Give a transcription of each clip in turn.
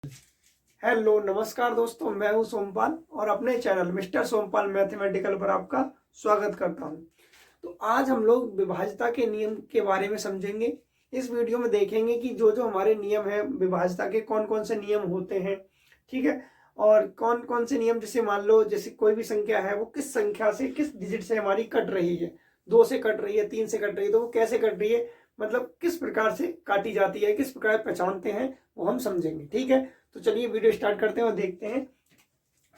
Hello नमस्कार दोस्तों, मैं हूं सोमपाल और अपने चैनल मिस्टर सोमपाल मैथमेटिकल पर आपका स्वागत करता हूं। तो आज हम लोग विभाज्यता के नियम के बारे में समझेंगे। इस वीडियो में देखेंगे कि जो जो हमारे नियम हैं विभाज्यता के, कौन कौन से नियम होते हैं, ठीक है। और कौन कौन से नियम, जैसे मान लो जैसे कोई भी संख्या है वो किस संख्या से, किस डिजिट से हमारी कट रही है, 2 से कट रही है, 3 से कट रही है, तो वो कैसे कट रही है, मतलब किस प्रकार से काटी जाती है, किस प्रकार पहचानते हैं, वो हम समझेंगे, ठीक है। तो चलिए वीडियो स्टार्ट करते हैं और देखते हैं।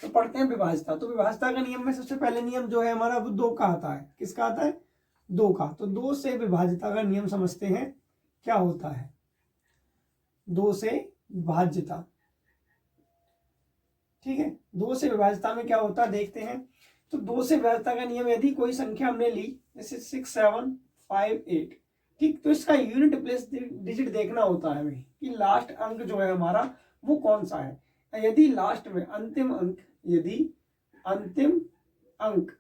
तो पढ़ते हैं विभाज्यता। तो विभाज्यता का नियम में सबसे पहले नियम जो है हमारा वो 2 का आता है। किसका आता है? 2 का। तो 2 से विभाज्यता का नियम समझते हैं क्या होता है। 2 से विभाज्यता, ठीक है। 2 से विभाज्यता में क्या होता है देखते हैं। तो 2 से विभाज्यता का नियम, यदि कोई संख्या हमने ली जैसे 6 7 5 8, ठीक, तो इसका यूनिट प्लेस डिजिट देखना होता है हमें कि लास्ट अंक जो है हमारा वो कौन सा है। यदि लास्ट में अंतिम अंक, यदि अंतिम अंक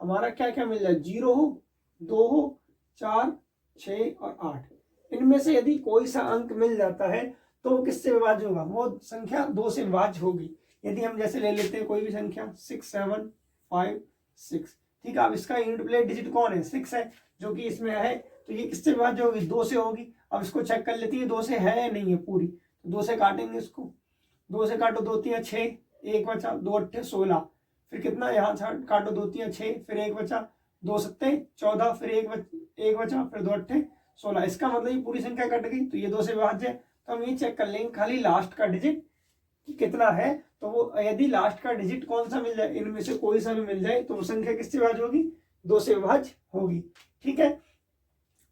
हमारा क्या क्या मिल जाए, 0 हो, 2 हो, 4 6 और 8, इनमें से यदि कोई सा अंक मिल जाता है तो वो किससे विभाज्य होगा? वो संख्या 2 से विभाज्य होगी। यदि हम जैसे ले लेते हैं कोई भी संख्या 6 7 5 6, ठीक है। अब इसका यूनिट प्लेस डिजिट कौन है? 6 है, जो कि इसमें है, तो ये किससे विभाज्य होगी? 2 से होगी। अब इसको चेक कर लेती है 2 से है या नहीं है पूरी, तो 2 से काटेंगे इसको। 2 से काटो, 2 3 6, एक बचा, 2 8 16, फिर कितना यहाँ काटो, 2 3 6, फिर एक बचा, 2 7 14, फिर एक बचा, फिर 2 8 16। इसका मतलब ये पूरी संख्या कट गई, तो ये 2 से विभाज्य है। तो हम ये चेक कर लेंगे खाली लास्ट का डिजिट कितना है। तो वो यदि लास्ट का डिजिट कौन सा मिल जाए, इनमें से कोई सा भी मिल जाए, तो वो संख्या किससे विभाज्य होगी? 2 से विभाज्य होगी, ठीक है।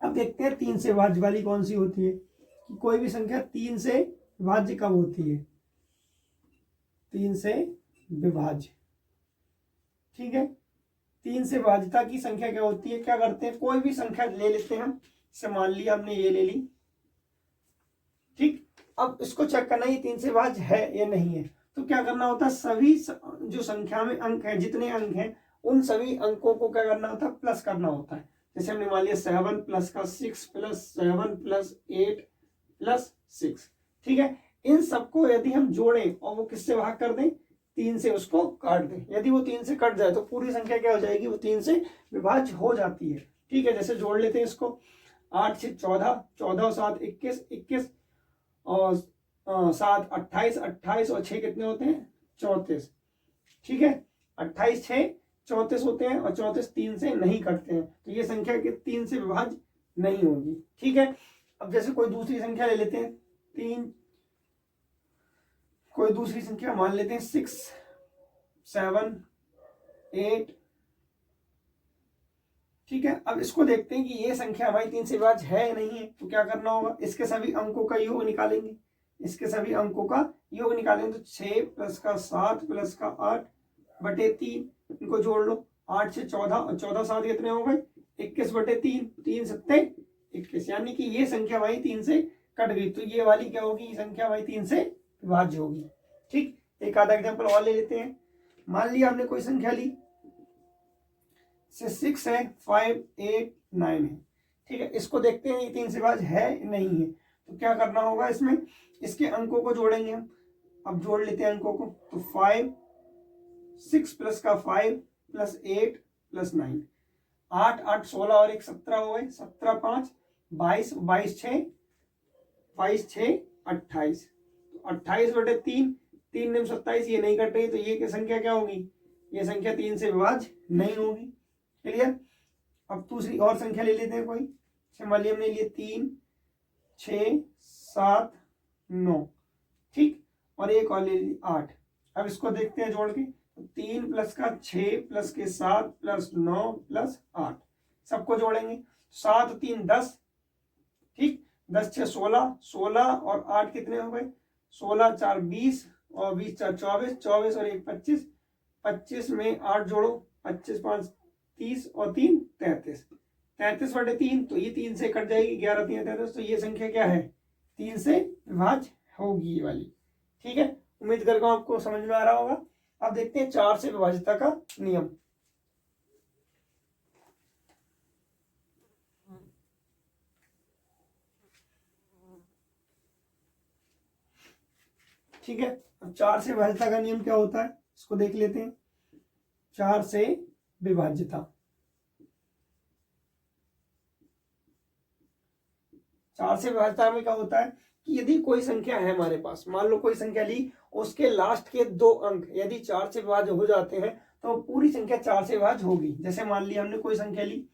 अब देखते हैं 3 से विभाज्य वाली कौन सी होती है, कि कोई भी संख्या 3 से विभाज्य कब होती है? 3 से विभाज्य, ठीक है। 3 से विभाज्यता की संख्या क्या होती है? क्या करते हैं, कोई भी संख्या ले लेते हैं हम, जैसे मान लिया हमने ये ले ली, ठीक। अब इसको चेक करना ये 3 से विभाज्य है या नहीं है। तो क्या करना होता है, सभी जो संख्या में अंक है, जितने अंक हैं, उन सभी अंकों को क्या करना होता है? प्लस करना होता है। जैसे हमने मान लिया 7 प्लस का 6 प्लस 7 प्लस 8 प्लस 6, ठीक है। इन सबको यदि हम जोड़ें और वो किससे भाग कर दें? 3 से उसको काट दें। यदि वो 3 से कट जाए तो पूरी संख्या क्या हो जाएगी? वो 3 से विभाज्य हो जाती है, ठीक है। जैसे जोड़ लेते हैं इसको, 8 6 14, 14 और 7 21, 21 और 7 28, 28 और 6 कितने होते हैं? 34, ठीक है। 28 6 34 होते हैं और 34 3 से नहीं कटते हैं, तो ये संख्या के 3 से विभाज्य नहीं होगी, ठीक है। अब जैसे कोई दूसरी संख्या ले लेते हैं, कोई दूसरी संख्या मान लेते हैं 6 7 8, ठीक है। अब इसको देखते हैं कि ये संख्या हमारी 3 से विभाज्य है या नहीं है। तो क्या करना होगा, इसके सभी अंकों का योग निकालेंगे, इसके सभी अंकों का योग निकालेंगे। तो 6 प्लस का 7 प्लस का 8 बटे 3, इनको जोड़ लो, 8 से 14 और 14 7 कितने हो गए? 21 बटे 3, 3 7 21, यानी कि ये संख्या भाई 3 से कट गई। तो ये वाली क्या होगी? संख्या भाई 3 से विभाज्य होगी, ठीक। एक आधा एग्जाम्पल और ले लेते हैं। मान लिया हमने कोई संख्या ली, 6 है, 5 8 9 है, ठीक है। इसको देखते हैं ये 3 से विभाज्य है नहीं है। तो क्या करना होगा, इसमें इसके अंकों को जोड़ेंगे हम। अब जोड़ लेते हैं अंकों को, तो 5 6 प्लस का 5 प्लस 8 प्लस 9, 8 8 16 और 1 17 हो गए, 17 5 22, 22 6 22 6 28, तो 28 बटे 3, 3 9 27, ये नहीं कट रही, तो ये संख्या क्या होगी? ये संख्या 3 से विभाज्य नहीं होगी, क्लियर। अब दूसरी और संख्या ले लेते हैं कोई, मान लिया हमने लिए 3 6 7 9, ठीक, और एक और ले ली 8। अब इसको देखते हैं जोड़ के, 3 प्लस का 6 प्लस के 7 प्लस 9 प्लस 8, सबको जोड़ेंगे, 7 3 10, ठीक, 10 6 16, 16 और 8 कितने हो गए? 16 4 20 और 20 4 24, 24 और 1 25, 25 में 8 जोड़ो, 25 5 30 और 3 33, 33 बटे 3, तो ये 3 से कट जाएगी, 11 3 33, तो ये संख्या क्या है? 3 से विभाज्य होगी ये वाली, ठीक है। उम्मीद करता हूं आपको समझ में आ रहा होगा। अब देखते हैं 4 से विभाज्यता का नियम। ठीक है। अब 4 से विभाज्यता का नियम क्या होता है इसको देख लेते हैं। 4 से विभाज्यता, 4 से विभाज्यता में क्या होता है कि यदि कोई संख्या है हमारे पास, मान लो कोई संख्या ली, उसके लास्ट के 2 अंक यदि 4 से विभाज्य हो जाते हैं तो पूरी संख्या 4 से विभाज्य होगी। जैसे मान लिया हमने कोई संख्या ली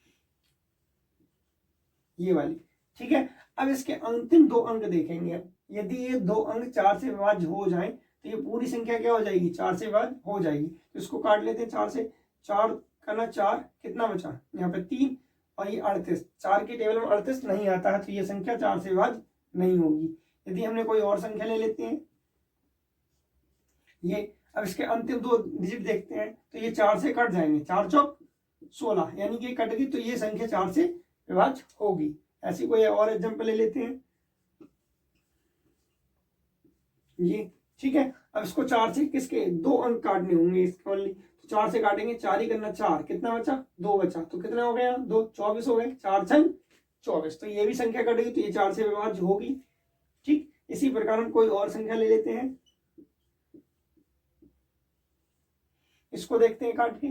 ये वाली, ठीक है। अब इसके अंतिम 2 अंक देखेंगे। अब यदि ये 2 अंक 4 से विभाज्य हो जाए तो ये पूरी संख्या क्या हो जाएगी, 4 से विभाज्य हो जाएगी। तो इसको काट लेते हैं 4 से, 4 करना 4, कितना बचा यहाँ पे 3 और ये 38, 4 की टेबल में 38 नहीं आता है तो ये संख्या 4 से विभाज्य नहीं होगी। यदि हमने कोई और संख्या ले लेते हैं ये, अब इसके अंतिम 2 डिजिट देखते हैं तो ये 4 से कट जाएंगे, 4 चौक 16, यानी कि कट गई तो ये संख्या 4 से विभाज्य होगी। ऐसी कोई और एग्जांपल ले लेते हैं ये, ठीक है। अब इसको 4 से किसके 2 अंक काटने होंगे इसके ओनली, तो 4 से काटेंगे, 4 ही करना 4, कितना बचा 2 बचा, तो कितना हो गया 2, 24 हो गए, 4 छंग 24, तो ये भी संख्या कटेगी तो ये 4 से विभाज्य होगी। ठीक, इसी प्रकार हम कोई और संख्या ले लेते हैं, इसको देखते हैं काट के।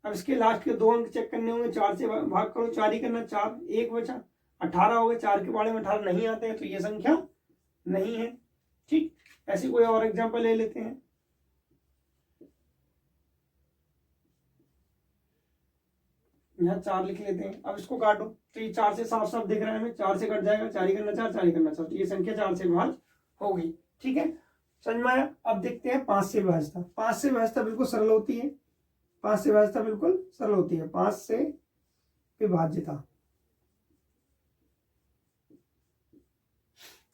अब इसके लास्ट के 2 अंक चेक करने होंगे, 4 से भाग करो, 4 ही करना 4, 1 बचा, 18 हो गए, 4 के बारे में 18 नहीं आते हैं तो ये संख्या नहीं है। ठीक, ऐसी कोई और एग्जांपल ले लेते हैं। यहाँ 4 लिख लेते हैं। अब इसको काटो तो ये 4 से साफ साफ दिख रहा है हमें, 4 से कट जाएगा, 4 ही करना 4, 4 ही करना 4, तो ये संख्या 4 से विभाज्य होगी। ठीक है, समझ में आया। अब देखते हैं 5 से विभाज्यता। 5 से विभाज्यता बिल्कुल सरल होती है, 5 से विभाज्यता बिल्कुल सरल होती है। 5 से विभाज्यता,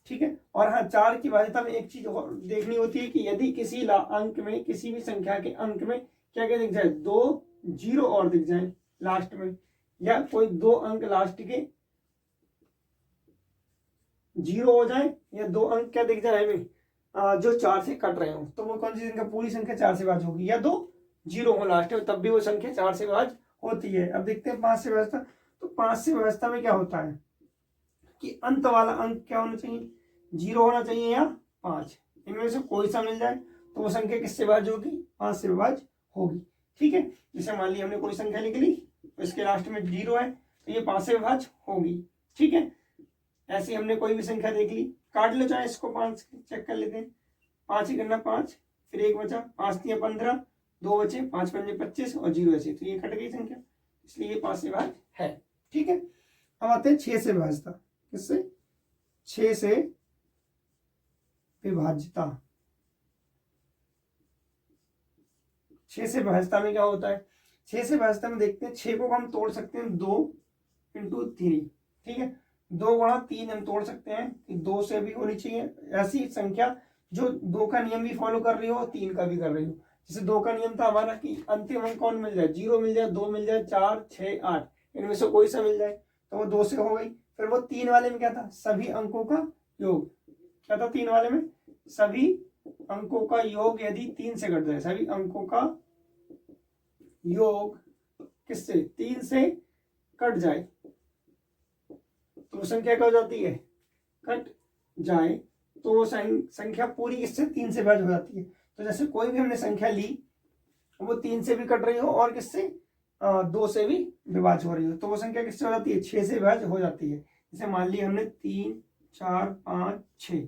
ठीक है। और हाँ, 4 की विभाज्यता में एक चीज और देखनी होती है कि यदि किसी अंक में, किसी भी संख्या के अंक में क्या क्या दिख जाए, 2 जीरो और दिख जाए लास्ट में, या कोई 2 अंक लास्ट के जीरो हो जाए, या 2 अंक क्या दिख जाए हमें जो 4 से कट रहे हो, तो वो कौन सी संख्या, पूरी संख्या 4 से विभाज्य होगी। या 2 जीरो हो लास्ट में, तब भी वो संख्या 4 से विभाज्य होती है। अब देखते हैं 5 से विभाज्यता। तो 5 से विभाज्यता में क्या होता है कि अंत वाला अंक क्या होना चाहिए, 0 होना चाहिए या 5, इनमें से कोई सा मिल जाए तो वो संख्या किससे विभाज्य होगी, 5 से विभाज्य होगी। ठीक है, जैसे मान लिया हमने कोई संख्या लिख ली तो इसके लास्ट में 0 है तो ये 5 से विभाज्य होगी। ठीक है, ऐसे हमने कोई भी संख्या देख ली, काट लो चाहे इसको, 5 चेक कर लेते हैं, 5 ही करना 5, फिर 1 बचा, 5 3 15, 2 बचे, 5 5 25 और 0 ऐसे, तो ये कट गई संख्या, इसलिए ये 5 से विभाज्य है। ठीक है, अब आते हैं 6 से विभाज्यता। किससे, 6 से विभाज्यता। 6 से विभाज्यता में क्या होता है, 6 से विभाज्यता में देखते हैं, 6 को हम तोड़ सकते हैं 2 × 3। ठीक है, 2 गुणा 3 हम तोड़ सकते हैं कि 2 से भी होनी चाहिए ऐसी संख्या जो 2 का नियम भी फॉलो कर रही हो, 3 का भी कर रही हो। जैसे 2 का नियम था हमारा कि अंतिम अंक कौन मिल जाए, 0 मिल जाए, 2 मिल जाए, 4 6 8, इनमें से कोई सा मिल जाए, तो वो 2 से हो गई। फिर वो 3 वाले में क्या था, सभी अंकों का योग, क्या था 3 वाले में, सभी अंकों का योग यदि 3 से कट जाए, सभी अंकों का योग किससे, 3 से कट जाए तो संख्या क्या हो जाती है, कट जाए तो वो संख्या पूरी किससे, 3 से विभाज्य हो जाती है। तो जैसे कोई भी हमने संख्या ली वो 3 से भी कट रही हो और किससे 2 से भी विभाज्य हो रही हो, तो वो संख्या किससे हो जाती है, 6 से विभाज्य हो जाती है। जैसे मान लिया हमने 3 4 5 6।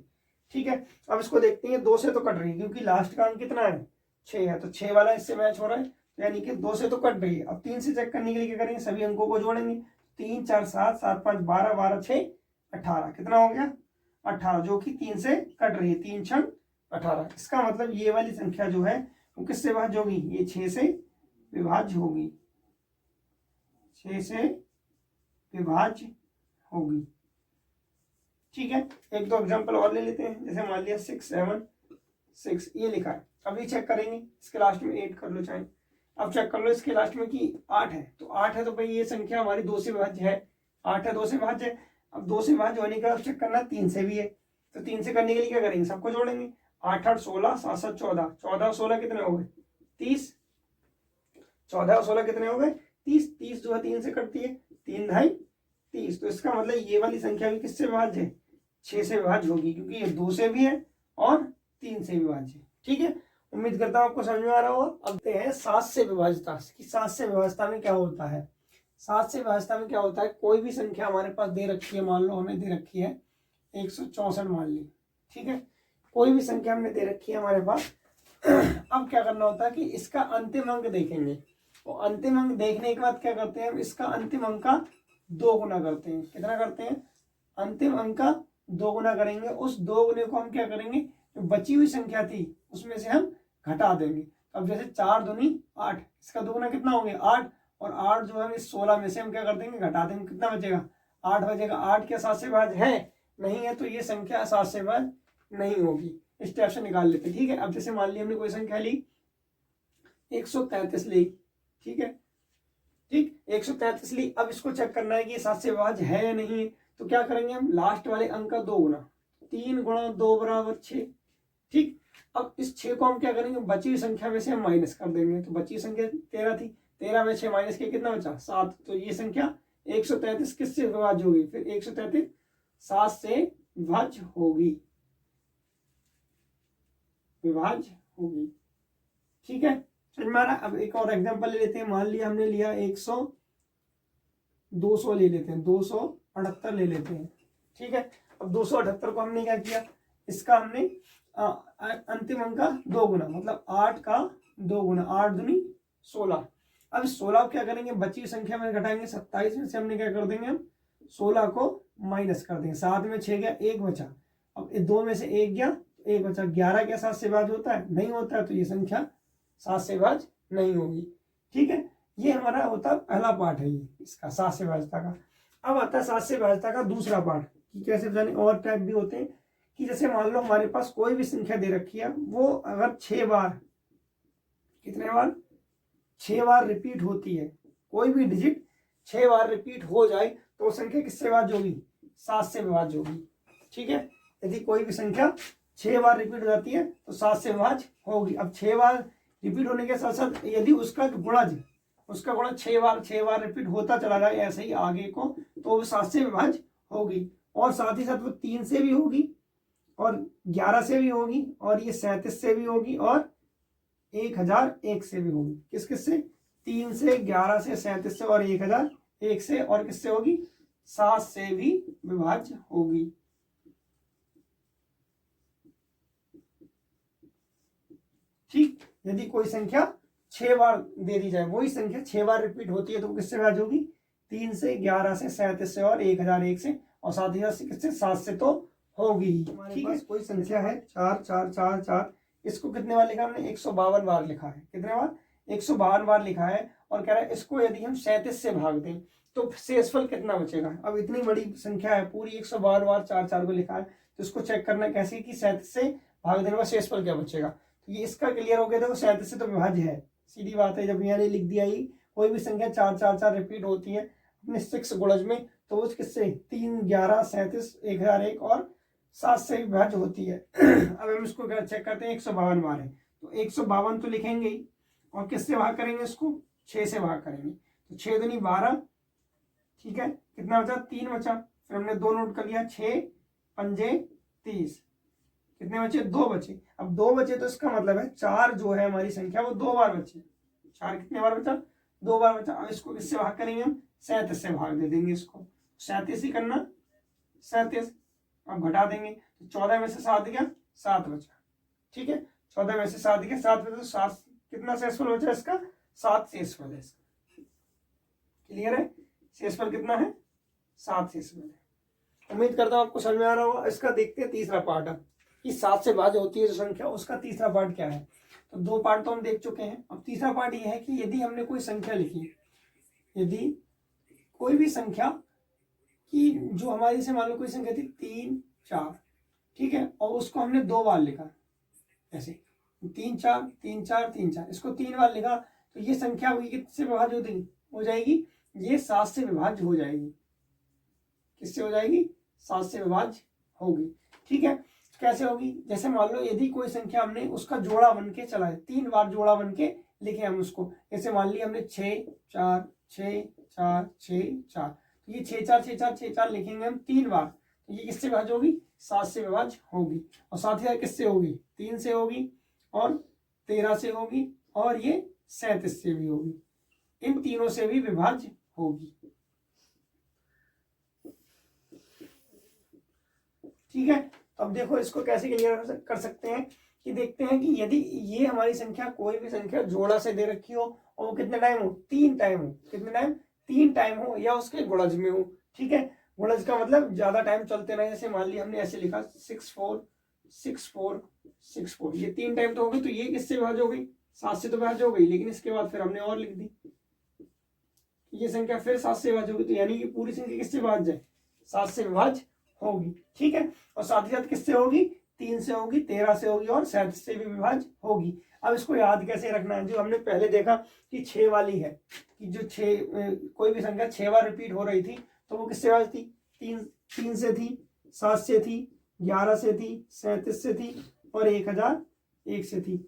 ठीक है, अब इसको देखते हैं, 2 से तो कट रही है क्योंकि लास्ट का अंक कितना है 6 है, तो 6 वाला इससे मैच हो रहा है, यानी कि 2 से तो कट रही है। अब 3 से चेक करने के लिए क्या करेंगे, सभी अंकों को जोड़ेंगे, 3 4 7 7 5 12 12 6 18, कितना हो गया 18, जो कि 3 से कट रही है, 3 6 18। इसका मतलब ये वाली संख्या जो है वो किससे विभाज्य होगी, ये 6 से विभाज्य होगी, 6 से विभाज्य होगी। ठीक है, एक दो एग्जांपल और ले लेते हैं। जैसे मान लिया 6 7 6 ये लिखा है, अभी चेक करेंगे, इसके लास्ट में 8 कर लो चाहे, अब चेक कर लो इसके लास्ट में कि 8 है, तो 8 है तो भाई ये संख्या हमारी 2 से विभाज्य है, 8 है 2 से विभाज्य है। अब 2 से विभाज्य होने के बाद चेक करना 3 से भी है, तो 3 से करने के लिए क्या करेंगे, सबको जोड़ेंगे, 8 8 16 7 7 14, 14 16 कितने हो गए 30, 14 और 16 कितने हो गए 30, 30 जो है 3 से कटती है, 3 ढाई 30, तो इसका मतलब ये वाली संख्या भी किससे विभाज्य है, 6 से विभाज्य होगी, क्योंकि ये 2 से भी है और 3 से विभाज्य। ठीक है, उम्मीद करता हूँ आपको समझ में आ रहा होगा। अब देखते हैं 7 से विभाज्यता कि 7 से विभाज्यता में क्या होता है। 7 से विभाज्यता में क्या होता है, कोई भी संख्या हमारे पास दे रखी है, मान लो हमें दे रखी है 164 मान ली। ठीक है, कोई भी संख्या हमने दे रखी है हमारे पास। अब क्या करना होता है कि इसका अंतिम अंक देखेंगे, और अंतिम अंक देखने के बाद क्या करते हैं, इसका अंतिम अंक का 2 गुना करते हैं। कितना करते हैं, अंतिम अंक का 2 गुना करेंगे। उस 2 गुने को हम क्या करेंगे, जो बची हुई संख्या थी उसमें से हम घटा देंगे। अब जैसे 4 दूनी 8, इसका 2 गुना कितना हो गया 8, और 8 जो है इस 16 में से हम क्या कर देंगे, घटा देंगे। कितना बचेगा 8 बचेगा। 8 क्या 7 से विभाज्य है, नहीं है, तो ये संख्या 7 से विभाज्य नहीं होगी। इस टाइप से निकाल लेते हैं। ठीक है, अब जैसे मान ली हमने कोई संख्या ली 133 ली। ठीक है, ठीक 133 ली। अब इसको चेक करना है कि ये 7 से विभाज्य है या नहीं, तो क्या करेंगे हम, लास्ट वाले अंक का 2 गुना, 3 गुणा 2 बराबर 6। ठीक, अब इस 6 को हम क्या करेंगे, बची हुई संख्या में से हम माइनस कर देंगे। तो बची संख्या 13 थी, 13 में 6 माइनस के कितना बचा 7। तो ये संख्या 133 किससे विभाज्य होगी, फिर 133 7 से विभाज्य होगी, विभाज्य होगी। ठीक है, समझ में आ रहा। अब एक और एग्जांपल ले लेते हैं। मान लिया हमने लिया 200 ले लेते हैं, 278 ले लेते हैं। ठीक है, अब 278 को हमने क्या किया, इसका हमने अंतिम अंक का 2 गुना, मतलब 8 का 2 गुना, 8 दूनी 16। अब इस 16 को क्या करेंगे, बची हुई संख्या में घटाएंगे। 27 में से हमने क्या कर देंगे, हम 16 को माइनस कर देंगे। 7 में 6 गया, 1 बचा। अब 2 में से 1 गया, 1 बचा। 11 क्या 7 से विभाज्य होता है, नहीं होता है, तो ये संख्या 7 से विभाज्य नहीं होगी। ठीक है, ये हमारा होता है पहला पार्ट है ये इसका 7 से विभाज्यता का। अब आता है 7 से विभाज्यता का दूसरा पार्ट कि कैसे जाने। और टाइप भी होते हैं कि जैसे मान लो हमारे पास कोई भी संख्या दे रखी है, वो अगर 6 बार, कितने बार 6 बार रिपीट होती है, कोई भी डिजिट 6 बार रिपीट हो जाए तो संख्या किससे विभाज्य होगी, 7 से विभाज्य होगी। ठीक है, यदि कोई भी संख्या 6 बार रिपीट हो जाती है तो 7 से विभाज्य होगी। अब 6 बार रिपीट होने के साथ साथ यदि उसका गुणज 6 बार रिपीट होता चला जाए ऐसे ही आगे को, तो वो 7 से विभाज्य होगी। और साथ ही साथ वो 3 से भी होगी, और 11 से भी होगी, और ये 37 से भी होगी, और 1001 से भी होगी। किस किस से, 3 से, 11 से, 37 से और 1001 से, और किससे होगी, 7 से भी विभाज्य होगी। ठीक, यदि कोई संख्या 6 बार दे दी जाए, वही संख्या 6 बार रिपीट होती है तो किससे विभाज्य होगी, 3 से, 11 से, 37 से और 1001 से, और साथ ही साथ किससे, 7 से तो होगी। ठीक है, कोई संख्या है 4 4 4 4, इसको कितने बार लिखा हमने, 152 बार लिखा है। कितने बार, 152 बार लिखा है। और कह रहा है इसको यदि हम 37 से भाग दें तो शेषफल कितना बचेगा। अब इतनी बड़ी संख्या है, पूरी 152 बार 4 4 को लिखा है, तो इसको चेक करना कैसे कि 37 से भाग देने का शेषफल क्या बचेगा। तो ये इसका क्लियर हो गया। देखो 37 से तो विभाज्य है, सीधी बात है। जब मैंने लिख दिया ही कोई भी संख्या 4 4 4 रिपीट होती है अपने 6 गुणज में, तो उस किससे 3 11 37 1001 और 7 से विभाज्य होती है। अब हम इसको चेक करते हैं, 152 बार है तो 152 तो लिखेंगे ही, और किससे भाग करेंगे, इसको 6 से भाग करेंगे। तो 6 दूनी 12। ठीक है, कितना बचा, 3 बचा। फिर हमने 2 नोट कर लिया, 6 पंजे 30, कितने बचे, 2 बचे। अब 2 बचे तो इसका मतलब है 4 जो है हमारी संख्या वो 2 बार बची। 4 कितने बार बचा, 2 बार बचा। अब इसको किससे भाग करेंगे, हम 37 से भाग दे देंगे। इसको 37 ही करना, 37। अब घटा देंगे तो 14 में से 7 गया, 7 बचा। ठीक है, 14 में से 7 गया, 7 बचा, तो 7 कितना शेषफल बचा इसका, 7 शेषफल है इसका। क्लियर है, शेषफल कितना है, 7 शेषफल है। उम्मीद करता हूं आपको समझ में आ रहा होगा। इसका देखते हैं तीसरा पार्ट है कि 7 से विभाज्य होती है जो संख्या, उसका तीसरा पार्ट क्या है। तो 2 पार्ट तो हम देख चुके हैं। अब तीसरा पार्ट ये है कि यदि हमने कोई संख्या लिखी, यदि कोई भी संख्या कि जो हमारी से मान लो कोई संख्या थी 3 4, ठीक है, और उसको हमने 2 बार लिखा, ऐसे 3 4 3 4 3 4, इसको 3 बार लिखा, तो ये संख्या होगी किससे विभाज्य हो जाएगी, ये 7 से विभाज्य हो जाएगी। किससे हो जाएगी, 7 से विभाज्य होगी। ठीक है, कैसे होगी, जैसे मान लो यदि कोई संख्या हमने उसका जोड़ा बन के चला है, 3 बार जोड़ा बन के लिखे हम उसको। जैसे मान लिया हमने 6 4 6 4 6 4, तो ये 6 4 6 4 6 4 लिखेंगे हम 3 बार, तो ये किससे विभाज्य होगी, 7 से विभाज्य होगी। और साथ ही साथ किससे होगी, 3 से होगी और 13 से होगी और ये 37 से भी होगी, इन तीनों से भी विभाज्य होगी। ठीक है, तो अब देखो इसको कैसे क्लियर कर सकते हैं कि देखते हैं कि यदि ये हमारी संख्या कोई भी संख्या जोड़ा से दे रखी हो और वो कितने टाइम हो, 3 टाइम हो, कितने टाइम, 3 टाइम हो या उसके गुणज में हो। ठीक है, गुणज का मतलब ज्यादा टाइम चलते रहे, जैसे मान लिया हमने ऐसे लिखा 6 4 6 4 6 4, ये 3 टाइम तो हो गई, तो ये किससे विभाज्य हो गई, 7 से तो विभाज्य हो गई, लेकिन इसके बाद फिर हमने और लिख दी ये संख्या फिर 7 से विभाज्य होगी, तो यानी कि पूरी संख्या किससे विभाज्य है, 7 से विभाज्य होगी। ठीक है, और साथ ही साथ किससे होगी, 3 से होगी, 13 से होगी और 37 से भी विभाज्य होगी। अब इसको याद कैसे रखना है, जो हमने पहले देखा कि 6 वाली है, कि जो 6 कोई भी संख्या 6 बार रिपीट हो रही थी तो वो किससे विभाज्य थी, 3 से थी, 7 से थी, 11 से थी, 37 से थी और 1001 से थी,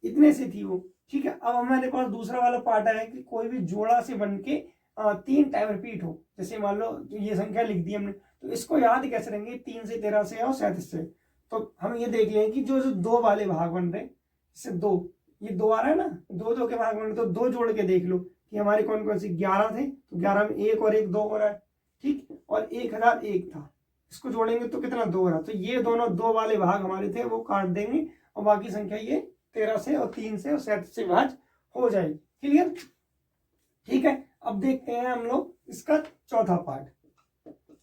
इतने से थी वो। ठीक है, अब हमारे पास दूसरा वाला पार्ट है कि कोई भी जोड़ा से बन के 3 टाइम रिपीट हो, जैसे मान लो ये संख्या लिख दी हमने, तो इसको याद कैसे रहेंगे, 3 से, 13 से और 37 से। तो हम ये देख लें कि जो जो 2 वाले भाग बन रहे, जैसे 2, ये 2 आ रहा है ना, 2 2 के भाग बन रहे, तो 2 जोड़ के देख लो कि हमारे कौन कौन सी 11 थे, तो 11 में 1 और 1 2 हो रहा है। ठीक, और 1001 था, इसको जोड़ेंगे तो कितना 2 हो रहा है, तो ये दोनों 2 वाले भाग हमारे थे वो काट देंगे और बाकी संख्या ये 13 से और 3 से और 37 से विभाज्य हो जाएगी। क्लियर। ठीक है, अब देखते हैं हम लोग इसका चौथा पार्ट,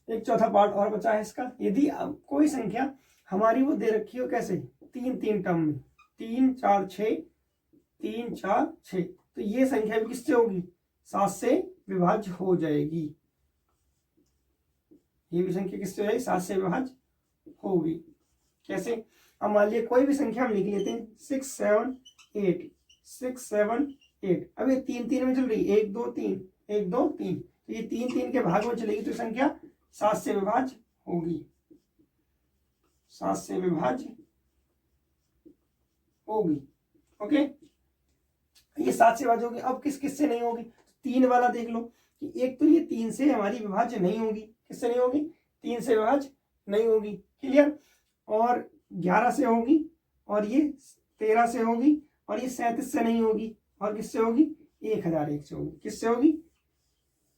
एक चौथा पार्ट और बचा है इसका। यदि कोई संख्या हमारी वो दे रखी हो कैसे, 3 टर्म में, 3 4 6, 3 4 6, तो ये संख्या भी किससे होगी, 7 से विभाज्य हो जाएगी। ये भी संख्या किससे हो जाएगी, 7 से विभाज्य होगी। कैसे, अब मान लिया कोई भी संख्या हम लिख लेते हैं 6 7 8, 6 7 8, अब ये 3 3 में चल रही, 1 2 3 1 2 3, तो ये 3 3 के भाग में चलेगी, तो संख्या 7 से विभाज्य होगी, 7 से विभाज्य होगी। ओके, ये 7 से विभाज्य होगी। अब किस किस से नहीं होगी, 3 वाला देख लो कि एक तो ये 3 से हमारी विभाज्य नहीं होगी, किससे नहीं होगी, 3 से विभाज्य नहीं होगी। क्लियर, और 11 से होगी और ये 13 से होगी और ये 37 से नहीं होगी, और किससे होगी, 1001 से होगी। किससे होगी,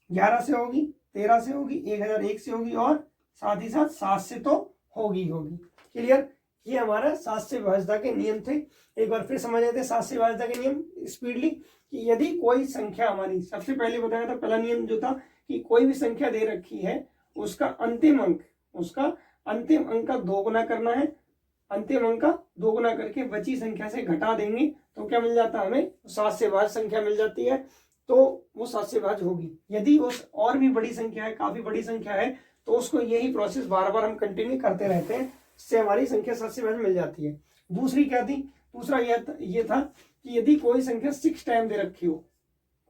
11 से होगी, 13 से होगी, 1001 से होगी और साथ ही साथ 7 से तो होगी होगी। क्लियर, ये हमारा 7 से विभाज्यता के नियम थे। एक बार फिर समझ लेते हैं 7 से विभाज्यता के नियम स्पीडली, कि यदि कोई संख्या हमारी, सबसे पहले बताया था पहला नियम जो था कि कोई भी संख्या दे रखी है उसका अंतिम अंक का 2 गुना करना है, अंतिम अंक का 2 गुना करके बची संख्या से घटा देंगे तो क्या मिल जाता है, हमें 7 से विभाज्य संख्या मिल जाती है, तो वो 7 से विभाज्य होगी। यदि उस और भी बड़ी संख्या है, काफी बड़ी संख्या है, तो उसको यही प्रोसेस बार बार हम कंटिन्यू करते रहते हैं, इससे हमारी संख्या 7 से विभाज्य मिल जाती है। दूसरी क्या थी, दूसरा ये था कि यदि कोई संख्या 6 टाइम दे रखी हो,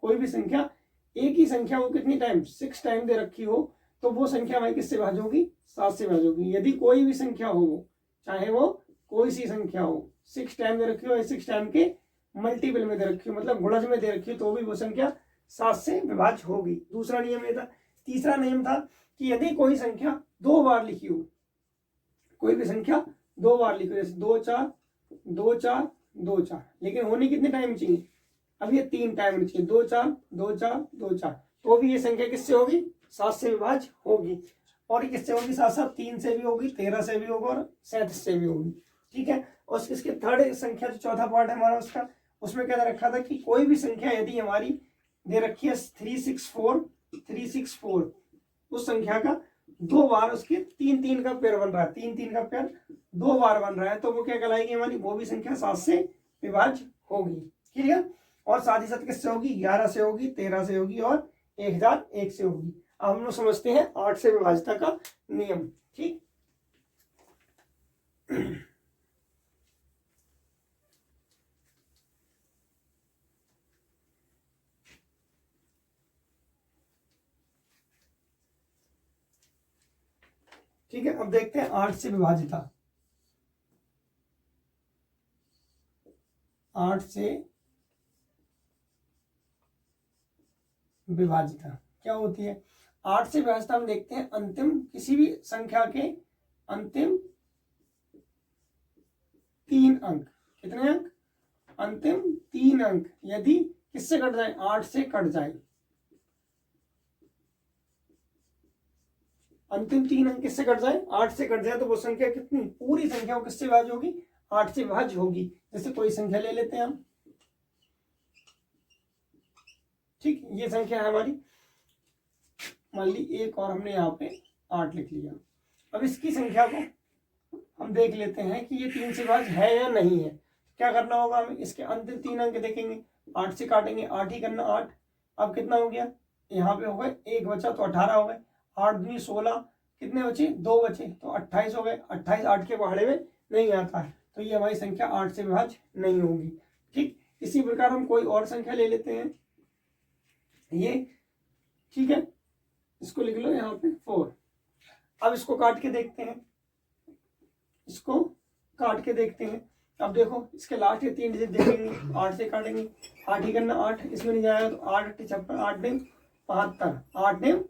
कोई भी संख्या, एक ही संख्या वो कितनी टाइम, 6 टाइम दे रखी हो, तो वो संख्या हमारी किससे विभाज्य होगी, 7 से विभाज्य होगी। यदि कोई भी संख्या हो, चाहे वो कोई सी संख्या हो, 6 टाइम दे रखी हो या 6 टाइम के मल्टीपल में दे रखी हो, मतलब गुणज में दे रखी हो, तो भी वो संख्या 7 से विभाज्य होगी। दूसरा नियम ये था। तीसरा नियम था कि यदि कोई संख्या 2 बार लिखी हो, कोई भी संख्या 2 बार लिखी हो, जैसे 2 4 2 4 2 4, लेकिन होनी कितने टाइम चाहिए, अब ये 3 टाइम चाहिए, 2 4 2 4 2 4, तो भी ये संख्या किससे होगी, 7 से विभाज्य होगी। और किससे होगी, साथ साथ 3 से भी होगी, 13 से भी होगी और 37 से भी होगी। ठीक है, और इसके थर्ड संख्या जो चौथा पार्ट है हमारा उसका, उसमें क्या रखा था कि कोई भी संख्या यदि हमारी दे रखी है 364, उस संख्या का 2 बार उसके 3 3 का पेयर बन रहा है, 3 3 का पेयर 2 बार बन रहा है, तो वो क्या कहलाएगी हमारी, वो भी संख्या 7 से विभाज्य होगी। क्लियर, और साथ ही साथ किससे होगी, 11 से होगी, 13 से होगी और 1001 से होगी। अब हम लोग समझते हैं 8 से विभाज्यता का नियम। ठीक, ठीक है, अब देखते हैं 8 से विभाज्यता। 8 से विभाज्यता क्या होती है। 8 से विभाज्यता हम देखते हैं अंतिम किसी भी संख्या के अंतिम 3 अंक, कितने अंक, अंतिम 3 अंक यदि किससे कट जाए, 8 से कट जाए, अंतिम 3 अंक किससे कट जाए, 8 से कट जाए, तो वो संख्या कितनी, पूरी संख्या वो किससे विभाज्य होगी, 8 से विभाज्य होगी। जैसे कोई संख्या ले लेते हैं हम, ठीक, ये संख्या है हमारी, मान ली एक, और हमने यहाँ पे 8 लिख लिया। अब इसकी संख्या को हम देख लेते हैं कि ये 3 से विभाज्य है या नहीं है। क्या करना होगा हमें, इसके अंतिम 3 अंक देखेंगे, 8 से काटेंगे, 8 ही करना, 8। अब कितना हो गया, यहाँ पे हो गए, 1 बचा तो 18 हो गए, 8 दूनी 16, कितने बचे, 2 बचे, तो 28 हो गए। 28 8 के पहाड़े में नहीं आता है, तो ये हमारी संख्या 8 से विभाज्य नहीं होगी। ठीक, इसी प्रकार हम कोई और संख्या ले लेते हैं, ये, ठीक है, इसको लिख लो यहाँ पे 4। अब इसको काट के देखते हैं, इसको काट के देखते हैं। अब देखो इसके लास्ट के 3 डिजिट देखेंगे, 8 से काटेंगे, 8 ही करना, 8 इसमें नहीं जाएगा तो 8 8 56, 8 डेम 72, 8 डेम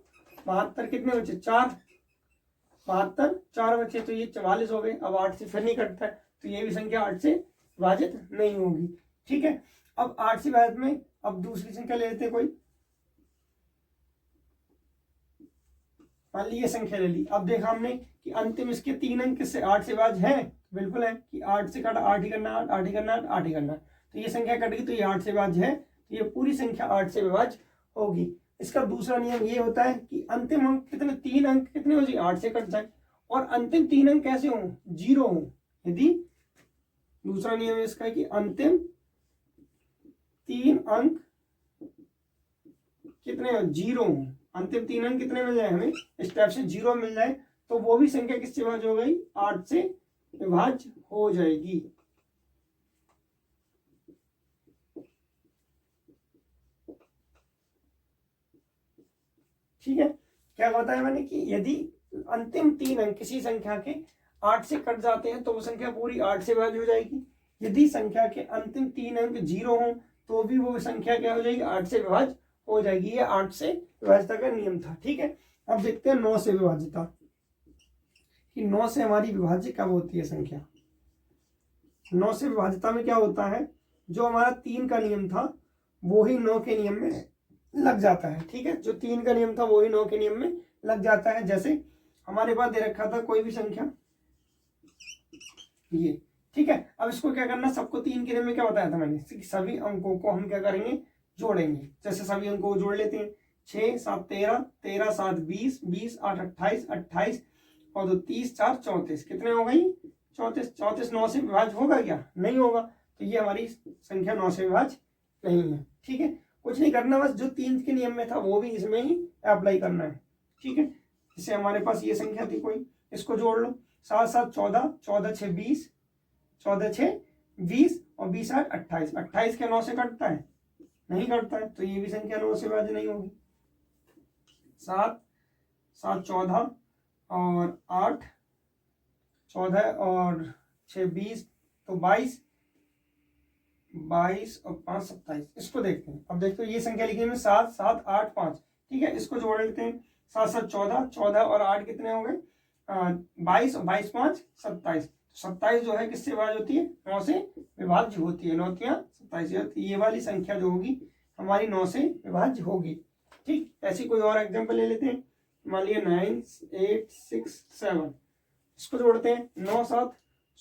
72, कितने बचे, 4, 72, 4 बचे, तो ये 44 हो गए। अब 8 से फिर नहीं कटता है, तो ये भी संख्या 8 से विभाजित नहीं होगी। ठीक है, अब 8 से विभाजित में अब दूसरी संख्या ले लेते हैं कोई, मान ली ये संख्या ले ली। अब देखा हमने कि अंतिम इसके 3 अंक किससे, 8 से विभाज्य है, बिल्कुल है, कि 8 से काटा, 8 ही करना, 8 ही करना, 8 ही करना, तो ये संख्या कट गई, तो ये 8 से विभाज्य है, तो ये पूरी संख्या 8 से विभाज्य होगी। इसका दूसरा नियम ये होता है कि अंतिम अंक कितने, 3 अंक कितने हो जाए, 8 से कट जाए, और अंतिम 3 अंक कैसे हो, 0 हो। यदि दूसरा नियम इसका है कि अंतिम 3 अंक कितने हो, 0 हो, अंतिम 3 अंक कितने मिल जाए हमें, इस टाइप से 0 मिल जाए, तो वो भी संख्या किससे विभाज्य हो गई, 8 से विभाज्य हो जाएगी। ठीक है, क्या बताया मैंने कि यदि अंतिम 3 अंक किसी संख्या के 8 से कट जाते हैं तो वो संख्या पूरी 8 से विभाज्य हो जाएगी। यदि संख्या के अंतिम 3 अंक 0 हो तो भी वो संख्या क्या हो जाएगी, 8 से विभाज्य हो जाएगी। ये 8 से विभाज्यता का नियम था। ठीक है, अब देखते हैं 9 से विभाज्यता, कि 9 से हमारी विभाज्य कब होती है संख्या। 9 से विभाज्यता में क्या होता है, जो हमारा 3 का नियम था वो ही 9 के नियम में लग जाता है। ठीक है, जो 3 का नियम था वो ही 9 के नियम में लग जाता है। जैसे हमारे पास दे रखा था कोई भी संख्या, ये, ठीक है, अब इसको क्या करना, सबको 3 के नियम में क्या बताया था मैंने, सभी अंकों को हम क्या करेंगे, जोड़ेंगे। जैसे सभी अंकों को जोड़ लेते हैं, 6 7 13, 13 7 20, 20 8 28, 28 और 2 30 4 34, कितने हो गई, 34। 34 9 से विभाज्य होगा क्या, नहीं होगा, तो ये हमारी संख्या 9 से विभाज्य नहीं है। ठीक है, कुछ नहीं करना, बस जो 3 के नियम में था वो भी इसमें ही अप्लाई करना है। ठीक है, जैसे हमारे पास ये संख्या थी कोई, इसको जोड़ लो, 7 7 14, 14 6 20, 14 6 20 और 20 8 28, 28 के 9 से कटता है, नहीं कटता है, तो ये भी संख्या 9 से विभाज्य नहीं होगी। 7 7 14 और 8 14 और 6 20, तो 22 22 और 5 27। इसको देखते हैं, अब देखते हैं ये संख्या लिखी है 7 7 8 5। ठीक है, इसको जोड़ लेते हैं, 7 7 14, 14 और 8 कितने हो गए, 22 और 22 5 27। 27 जो है किससे विभाज्य होती है, 9 से विभाज्य होती है। 9 तिया 27, ये वाली संख्या जो होगी हमारी 9 से विभाज्य होगी। ठीक, ऐसी कोई और एग्जांपल ले लेते हैं, मान लिया 9 8 6 7, इसको जोड़ते हैं, 9 7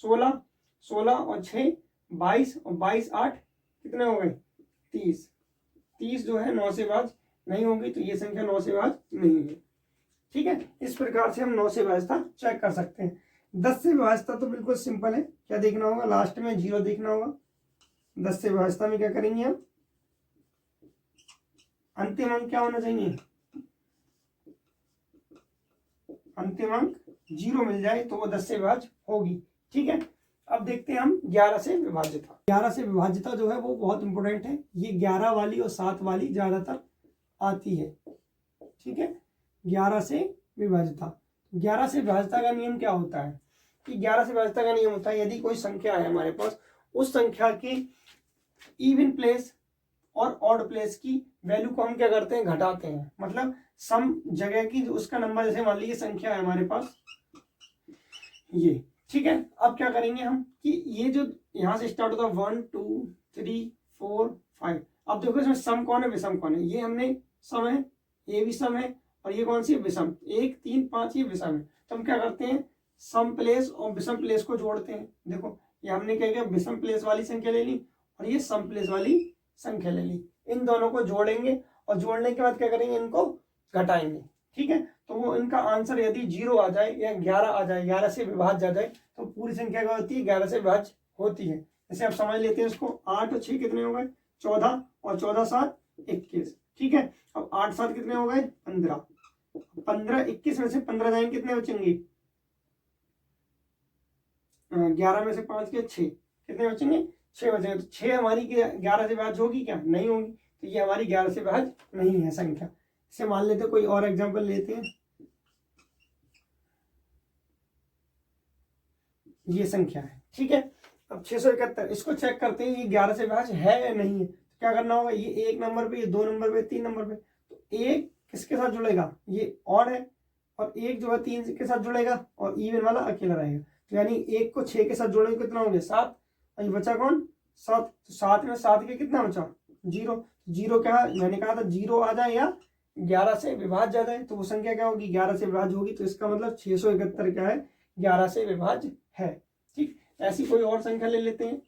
16, 16 और 6 22 और 22 8 कितने हो गए, 30। 30 जो है 9 से विभाज्य नहीं होगी, तो ये संख्या 9 से विभाज्य नहीं है। ठीक है, इस प्रकार से हम 9 से विभाज्यता चेक कर सकते हैं। 10 से विभाज्यता तो बिल्कुल सिंपल है, क्या देखना होगा, लास्ट में 0 देखना होगा। 10 से विभाज्यता में क्या करेंगे हम, अंतिम अंक क्या होना चाहिए, अंतिम अंक 0 मिल जाए तो वो 10 से विभाज्य होगी। ठीक है, अब देखते हैं हम 11 से विभाज्यता। 11 से विभाज्यता जो है वो बहुत इंपॉर्टेंट है, ये 11 वाली और 7 वाली ज्यादातर आती है। ठीक है, 11 से विभाज्यता, 11 से विभाज्यता का नियम क्या होता है कि 11 से विभाज्यता का नियम होता है, यदि कोई संख्या है हमारे पास, उस संख्या के इवन प्लेस और ऑड प्लेस की वैल्यू को हम क्या करते हैं, घटाते हैं। मतलब सम जगह की उसका नंबर, जैसे मान लीजिए संख्या है हमारे पास ये, ठीक है। अब क्या करेंगे हम कि ये जो यहाँ से स्टार्ट होता है 1 2 3 4 5, अब देखो इसमें सम कौन है विषम कौन है, ये हमने सम है, ये भी सम है, और ये कौन सी है विषम, 1 3 5 ये विषम है। तो हम क्या करते हैं सम प्लेस और विषम प्लेस को जोड़ते हैं। देखो ये हमने क्या किया विषम प्लेस वाली संख्या ले ली और ये सम प्लेस वाली संख्या ले ली, इन दोनों को जोड़ेंगे और जोड़ने के बाद क्या करेंगे इनको घटाएंगे, ठीक है। तो वो इनका आंसर यदि 0 आ जाए या 11 आ जाए, 11 से विभाज्य आ जाए, तो पूरी संख्या क्या होती है 11 से विभाज्य होती है। जैसे आप समझ लेते हैं इसको, 8 और 6 कितने हो गए 14, और 14 7 21, ठीक है। अब 8 7 कितने हो गए 15, 15 21 में से 15 जाएंगे कितने बचेंगे 11 में से 5 के 6, कितने बचेंगे 6 बचेंगे। तो 6 हमारी 11 से विभाज्य होगी क्या, नहीं होगी, तो ये हमारी 11 से विभाज्य नहीं है संख्या। इसे मान लेते कोई और एग्जांपल लेते हैं, ये संख्या है, ठीक है। अब 671 इसको चेक करते हैं ये 11 से विभाज्य है या नहीं है। तो क्या करना होगा, ये 1 नंबर पे, ये 2 नंबर पे, 3 नंबर पे, तो 1 किसके साथ जुड़ेगा, ये ऑड है, और 1 जो है 3 के साथ जुड़ेगा और इवन वाला अकेला रहेगा। तो यानी 1 को 6 के साथ जोड़ेंगे कितना हो गया 7, और ये बचा कौन 7, तो 7 में 7 के कितना बचा 0, 0 क्या है मैंने कहा था 0 आ जाए या 11 से विभाज्य आ जाए, तो वो संख्या क्या होगी 11 से विभाज्य होगी। तो इसका मतलब 671 क्या है 11 से विभाज्य है, ठीक। ऐसी कोई और संख्या ले लेते हैं,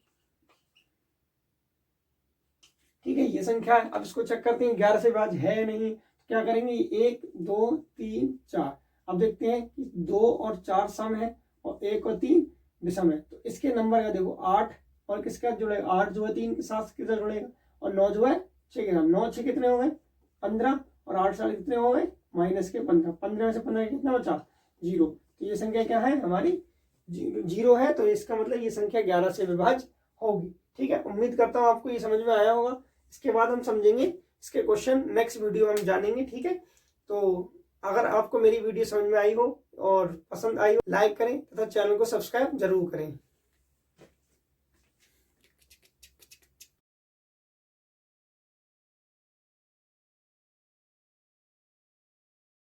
ठीक है। ये संख्या है, अब इसको चेक करते हैं 11 से विभाज्य है या नहीं। तो क्या करेंगे 1 2 3 4, अब देखते हैं कि 2 और 4 सम है और 1 और 3 विषम है। तो इसके नंबर का देखो 8 और किसके साथ जुड़ेगा, 8 जो है 3 के साथ किसके जुड़ेगा, और 9 जो है 6 के साथ, 9 6 कितने हो गए 15, और 8 साल कितने हो गए माइनस के 15, 15 में से 15 कितना बचा 0। तो ये संख्या क्या है हमारी 0 है, तो इसका मतलब ये संख्या 11 से विभाज्य होगी, ठीक है। उम्मीद करता हूँ आपको ये समझ में आया होगा। इसके बाद हम समझेंगे इसके क्वेश्चन, नेक्स्ट वीडियो हम जानेंगे, ठीक है। तो अगर आपको मेरी वीडियो समझ में आई हो और पसंद आई हो, लाइक करें तथा चैनल को सब्सक्राइब जरूर करें।